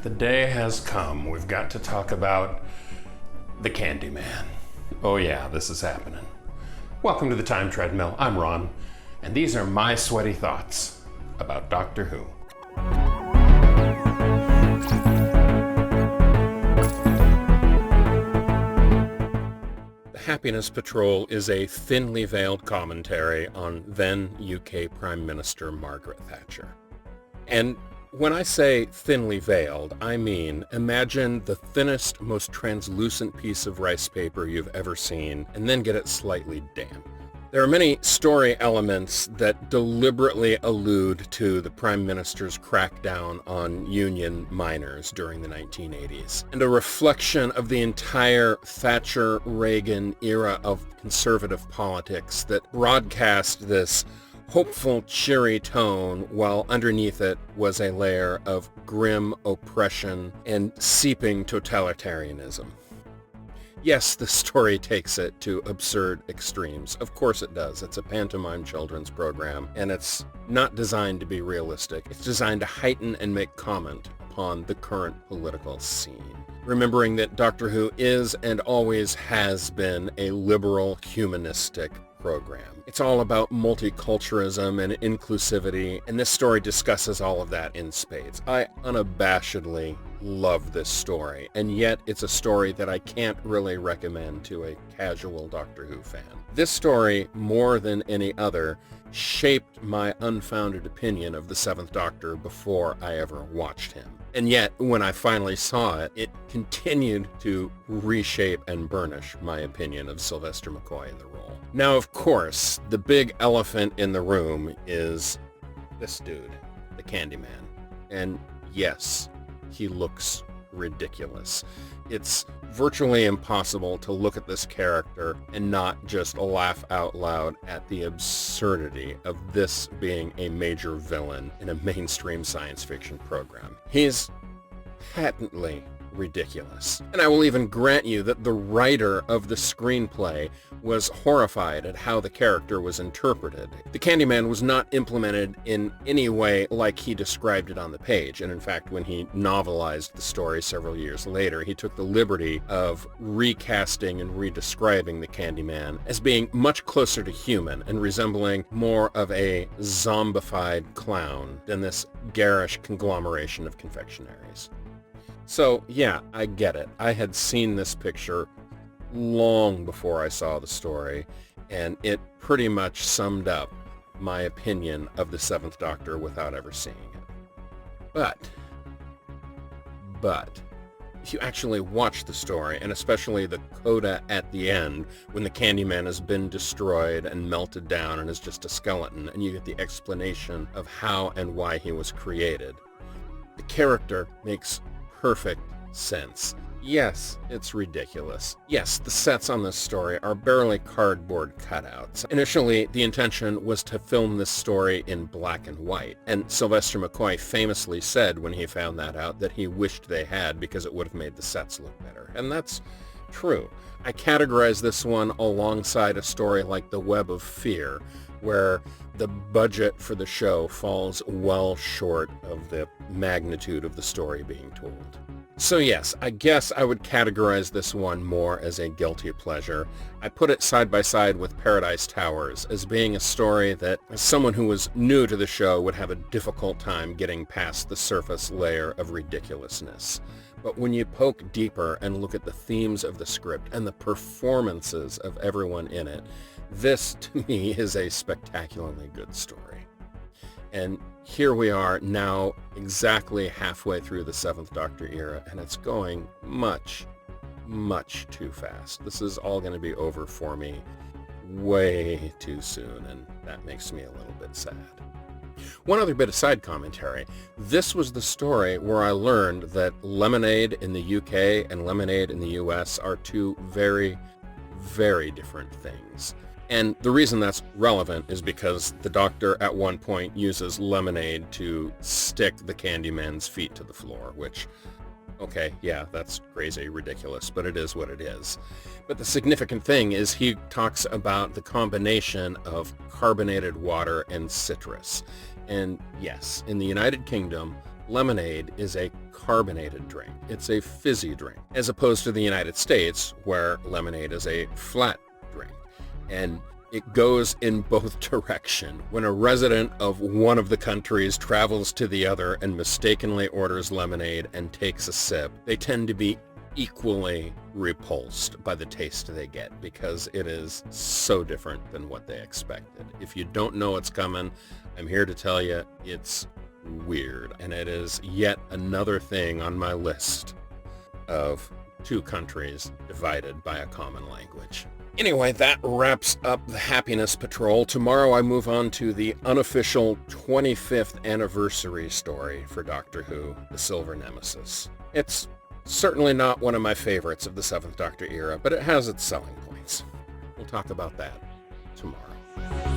The day has come. We've got to talk about the Kandy Man. Oh yeah, this is happening. Welcome to the Time Treadmill. I'm Ron, and these are my sweaty thoughts about Doctor Who. The Happiness Patrol is a thinly veiled commentary on then UK Prime Minister Margaret Thatcher. And when I say thinly veiled, I mean imagine the thinnest, most translucent piece of rice paper you've ever seen, and then get it slightly damp. There are many story elements that deliberately allude to the Prime Minister's crackdown on union miners during the 1980s, and a reflection of the entire Thatcher-Reagan era of conservative politics that broadcast this hopeful, cheery tone, while underneath it was a layer of grim oppression and seeping totalitarianism. Yes, the story takes it to absurd extremes. Of course it does. It's a pantomime children's program, and it's not designed to be realistic. It's designed to heighten and make comment upon the current political scene. Remembering that Doctor Who is and always has been a liberal, humanistic program. It's all about multiculturalism and inclusivity, and this story discusses all of that in spades. I unabashedly love this story, and yet it's a story that I can't really recommend to a casual Doctor Who fan. This story, more than any other, shaped my unfounded opinion of the Seventh Doctor before I ever watched him. And yet, when I finally saw it, it continued to reshape and burnish my opinion of Sylvester McCoy in the role. Now, of course, the big elephant in the room is this dude, the Kandy Man. And yes, he looks ridiculous. It's virtually impossible to look at this character and not just laugh out loud at the absurdity of this being a major villain in a mainstream science fiction program. He's patently ridiculous. And I will even grant you that the writer of the screenplay was horrified at how the character was interpreted. The Kandy Man was not implemented in any way like he described it on the page, and in fact, when he novelized the story several years later, he took the liberty of recasting and redescribing the Kandy Man as being much closer to human and resembling more of a zombified clown than this garish conglomeration of confectionaries. So, yeah, I get it. I had seen this picture long before I saw the story, and it pretty much summed up my opinion of the Seventh Doctor without ever seeing it. But, if you actually watch the story, and especially the coda at the end, when the Kandy Man has been destroyed and melted down and is just a skeleton, and you get the explanation of how and why he was created, the character makes perfect sense. Yes, it's ridiculous. Yes, the sets on this story are barely cardboard cutouts. Initially, the intention was to film this story in black and white, and Sylvester McCoy famously said when he found that out that he wished they had because it would have made the sets look better. And that's true. I categorize this one alongside a story like The Web of Fear, where the budget for the show falls well short of the magnitude of the story being told. So yes, I guess I would categorize this one more as a guilty pleasure. I put it side by side with Paradise Towers as being a story that, as someone who was new to the show, would have a difficult time getting past the surface layer of ridiculousness. But when you poke deeper and look at the themes of the script and the performances of everyone in it, this, to me, is a spectacularly good story. And here we are now exactly halfway through the Seventh Doctor era, and it's going much, much too fast. This is all going to be over for me way too soon, and that makes me a little bit sad. One other bit of side commentary. This was the story where I learned that Lemonade in the UK and Lemonade in the US are two very, very different things. And the reason that's relevant is because the Doctor at one point uses lemonade to stick the Kandy Man's feet to the floor, which, okay, yeah, that's crazy, ridiculous, but it is what it is. But the significant thing is he talks about the combination of carbonated water and citrus. And yes, in the United Kingdom, lemonade is a carbonated drink. It's a fizzy drink, as opposed to the United States, where lemonade is a flat drink. And it goes in both directions. When a resident of one of the countries travels to the other and mistakenly orders lemonade and takes a sip, they tend to be equally repulsed by the taste they get because it is so different than what they expected. If you don't know what's coming, I'm here to tell you it's weird, and it is yet another thing on my list of two countries divided by a common language. Anyway, that wraps up the Happiness Patrol. Tomorrow I move on to the unofficial 25th anniversary story for Doctor Who, The Silver Nemesis. It's certainly not one of my favorites of the Seventh Doctor era, but it has its selling points. We'll talk about that tomorrow.